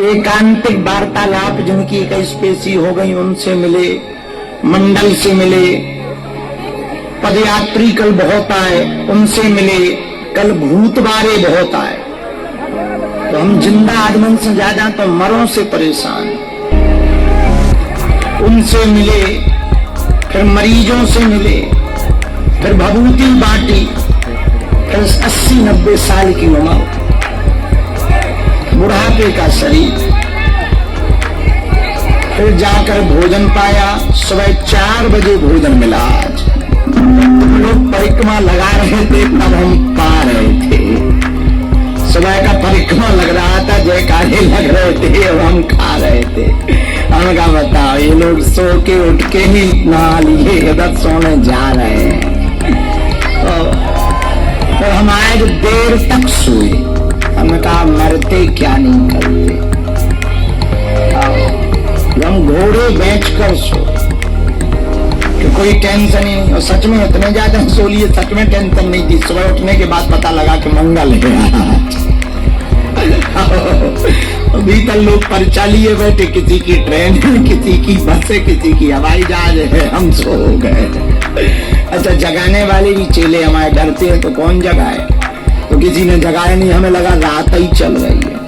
एकांतिक वार्तालाप जिनकी इक्कीस पेशी हो गई, उनसे मिले, मंडल से मिले, पदयात्री कल बहुत आए, उनसे मिले, कल भूत बारे बहुत आए। तो हम जिंदा आदमी से ज्यादा तो मरों से परेशान, उनसे मिले, फिर मरीजों से मिले, फिर भभूति बांटी, फिर 80-90 साल की उम्र, बुढ़ापे का शरीर, फिर जाकर भोजन पाया। सुबह 4 बजे भोजन मिला। आज लोग परिक्रमा लगा रहे थे, तब हम पा रहे थे। सुबह का परिक्रमा लग रहा था, जयकारे लग रहे थे, और हम खा रहे थे। हम का बताओ, ये लोग सो के उठ के ही नहा लिए, इधर सोने जा रहे हैं। तो हम आज देर तक सोए। हमने कहा मरते क्या नहीं करते, हम घोड़े बेच कर सो कि कोई टेंशन ही नहीं। और सच में इतने ज्यादा सो लिए, सच में टेंशन नहीं थी। सुबह उठने के बाद पता लगा कि मंगल है। भीतर लोग पर्चा लिए बैठे, किसी की ट्रेन है, किसी की बस है, किसी की हवाई जहाज है, हम सो गए। अच्छा, जगाने वाले भी चेले हमारे डरते हैं, तो कौन जगाए? तो किसी ने जगाया नहीं, हमें लगा रात ही चल रही है।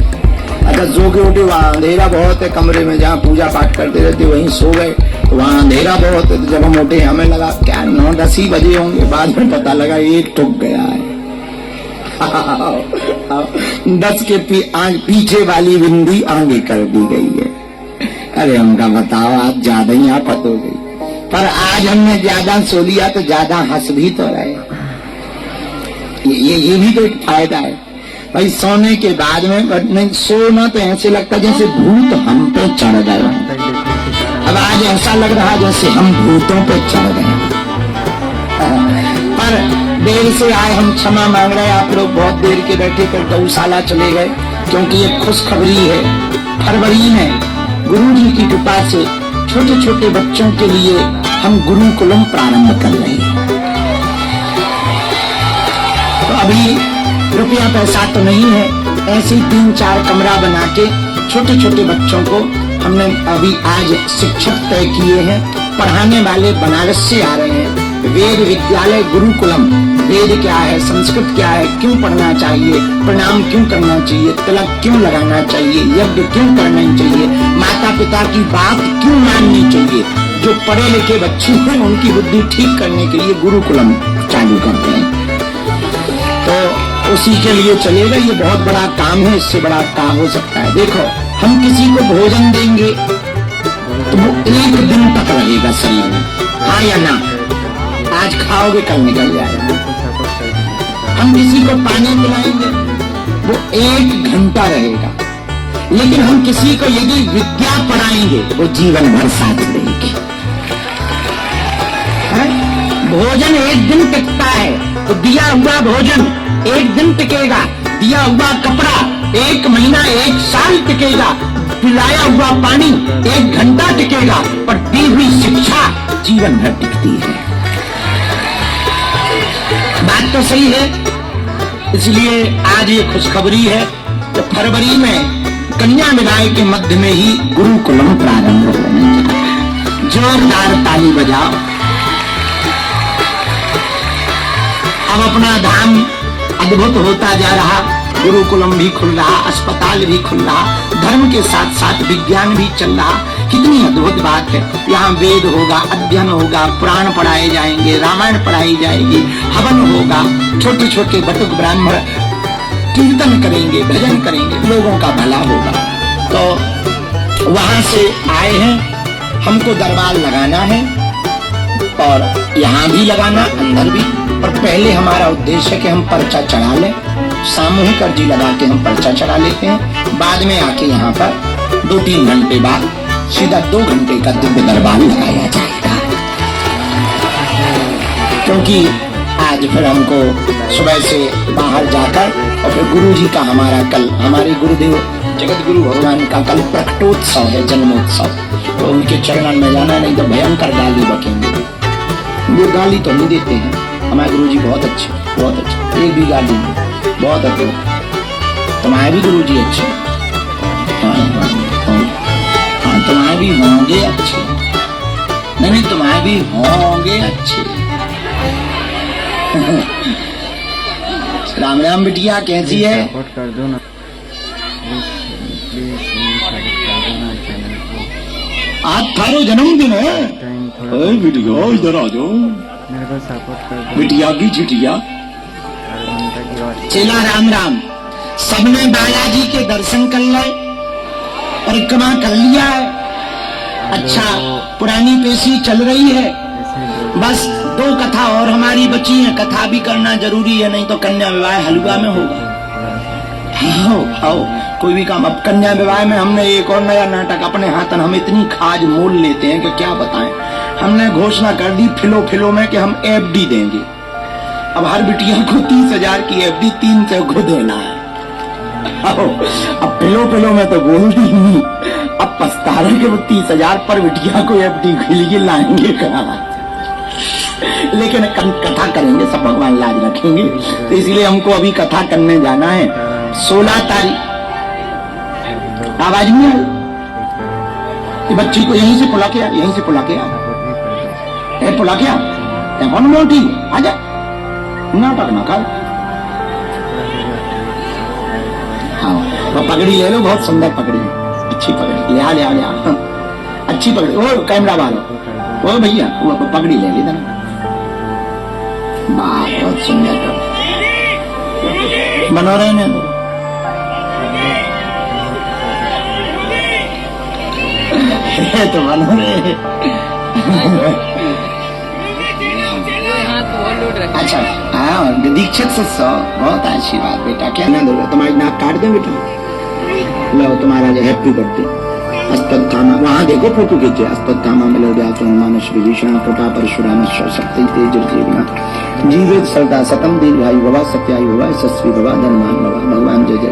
अच्छा, सो के उठे, वहाँ अंधेरा बहुत है, कमरे में जहाँ पूजा पाठ करते रहते वहीं सो गए, तो वहाँ अंधेरा बहुत है। तो जब हम उठे, हमें लगा क्या 9-10 ही बजे होंगे, बाद में पता लगा 1 टुक गया है। 10 के पीछे वाली बिंदी आगे कर दी गई है। अरे हमका बताओ, आप ज्यादा ही आफत हो गई। पर आज हमने ज्यादा सो लिया तो ज्यादा हंस भी तो रहे। ये भी तो एक फायदा है भाई, सोने के बाद में। नहीं सोना तो ऐसे लगता जैसे भूत हम पे चढ़ गए। अब आज ऐसा लग रहा जैसे हम भूतों पे चढ़ गए। पर देर से आए, हम क्षमा मांग रहे हैं। आप लोग बहुत देर के बैठे, फिर गौशाला चले गए, क्योंकि ये खुशखबरी है। फरवरी में गुरु जी की कृपा से छोटे छोटे बच्चों के लिए हम गुरुकुलम प्रारंभ कर रहे हैं। तो अभी रुपया पैसा तो नहीं है, ऐसे 3-4 कमरा बना के छोटे छोटे बच्चों को हमने अभी आज शिक्षक तय किए हैं। पढ़ाने वाले बनारस से आ रहे हैं। वेद विद्यालय गुरुकुलम। वेद क्या है, संस्कृत क्या है, क्यों पढ़ना चाहिए, प्रणाम क्यों करना चाहिए, तिलक क्यों लगाना चाहिए, यज्ञ क्यों करना चाहिए, माता पिता की बात क्यों माननी चाहिए। जो पढ़े लिखे बच्चे हैं, उनकी बुद्धि ठीक करने के लिए गुरुकुलम चालू करते हैं। तो उसी के लिए चलेगा। ये बहुत बड़ा काम है, इससे बड़ा काम हो सकता है। देखो, हम किसी को भोजन देंगे तो वो 1 दिन तक रहेगा शरीर में, हाँ या ना? आज खाओगे, कल निकल जाएगा। हम किसी को पानी पिलाएंगे, वो 1 घंटा रहेगा। लेकिन हम किसी को यदि विद्या पढ़ाएंगे, वो जीवन भर साथ रहेगी। भोजन 1 दिन टिकता है, तो दिया हुआ भोजन 1 दिन टिकेगा। दिया हुआ कपड़ा 1 महीना 1 साल टिकेगा। पिलाया हुआ पानी 1 घंटा टिकेगा। पर दी हुई शिक्षा जीवन भर टिकती है। बात तो सही है। इसलिए आज ये खुशखबरी है कि फरवरी में कन्या विदाई के मध्य में ही गुरुकुलम प्रारंभ होने जा रहा है। जोरदार ताली बजाओ। अब अपना धाम अद्भुत होता जा रहा। गुरुकुलम भी खुल रहा, अस्पताल भी खुल रहा, धर्म के साथ साथ विज्ञान भी चल रहा। कितनी अद्भुत बात है। यहाँ वेद होगा, अध्ययन होगा, पुराण पढ़ाए जाएंगे, रामायण पढ़ाई जाएगी, हवन होगा, छोटे छोटे बटुक ब्राह्मण कीर्तन करेंगे, भजन करेंगे, लोगों का भला होगा। तो वहां से आए हैं, हमको दरबार लगाना है, और यहाँ भी लगाना, अंदर भी। पर पहले हमारा उद्देश्य है कि हम पर्चा चढ़ा लें, सामूहिक अर्जी लगा के हम पर्चा चढ़ा लेते हैं। बाद में आके यहाँ पर 2-3 घंटे बाद सीधा 2 घंटे का दिव्य दरबार लगाया जाएगा। क्योंकि आज फिर हमको सुबह से बाहर जाकर, और फिर गुरु जी का कल हमारे गुरुदेव जगत गुरु भगवान का कल प्रकटोत्सव है, जन्मोत्सव। तो उनके चरणों में जाना, नहीं तो भयंकर गाली बकेंगे। वो गाली तो नहीं देते हैं, हमारे गुरु जी बहुत अच्छे, बहुत अच्छे, एक भी गाली नहीं, बहुत अच्छे। तुम्हारे भी गुरु जी अच्छे। हाँ। भी होंगे अच्छे, नहीं तुम्हारे भी होंगे अच्छे। राम राम बिटिया, कैसी है? सपोर्ट कर दो ना प्लीज सपोर्ट कर दो ना चैनल को। आज थारो जन्मदिन है। टाइम थोड़ा अरे बिटिया इधर आ जाओ, मेरे को सपोर्ट कर दो। बिटिया की चिटिया। हर घंटा की बात चेला राम राम, सबने बालाजी के दर्शन कर ले, परिक्रमा कर लिया है। अच्छा, पुरानी पेशी चल रही है, बस 2 कथा और हमारी बची है, कथा भी करना जरूरी है, नहीं तो कन्या विवाह हलवा में होगा। आओ आओ, कोई भी काम। अब कन्या विवाह में हमने एक और नया नाटक अपने हाथन, हम इतनी खाज मोल लेते हैं कि क्या बताएं। हमने घोषणा कर दी फिलो में कि हम एफडी देंगे। अब हर बिटिया को 30,000 की एफडी 300 को देना है। आओ, अब फिलो में तो बोल दी, अब पछता रहे कि वो 30,000 पर बिटिया को एफडी के लिए लाएंगे कहाँ। लेकिन कथा करेंगे, सब भगवान लाज रखेंगे, तो इसलिए हमको अभी कथा करने जाना है। 16 तारीख। आवाज नहीं आई? ये बच्ची को यहीं से पुला के आ, यहीं से पुला के आ, पुला के आ। कौन मोटी आजा, नाटक ना कर। हाँ, वो पगड़ी ले लो, बहुत सुंदर पगड़ी, अच्छी पगड़ी, ले आ ले आ ले आ। अच्छी पगड़ी। ओ कैमरा वालों, ओ भैया वो पगड़ी ले ली ना, बहुत सुंदर बनो रहे हैं। तो बनो रहे। अच्छा हाँ, दीक्षित से 100, बहुत अच्छी बात बेटा। क्या ना दोगे, तुम्हारी नाक काट दे बेटा। लो तुम्हारा जो हैप्पी बर्थडे। अस्तत्थामा, वहाँ देखो फोटो खींचे। अस्तत्थामा मिलो व्यासो मानुष विभीषण कृपा परशुराम शक्ति तेज जीवित सदा सतम दीर्घायु भवा सत्यायु भवा यशस्वी भवा धनवान भवा। भगवान जय जय।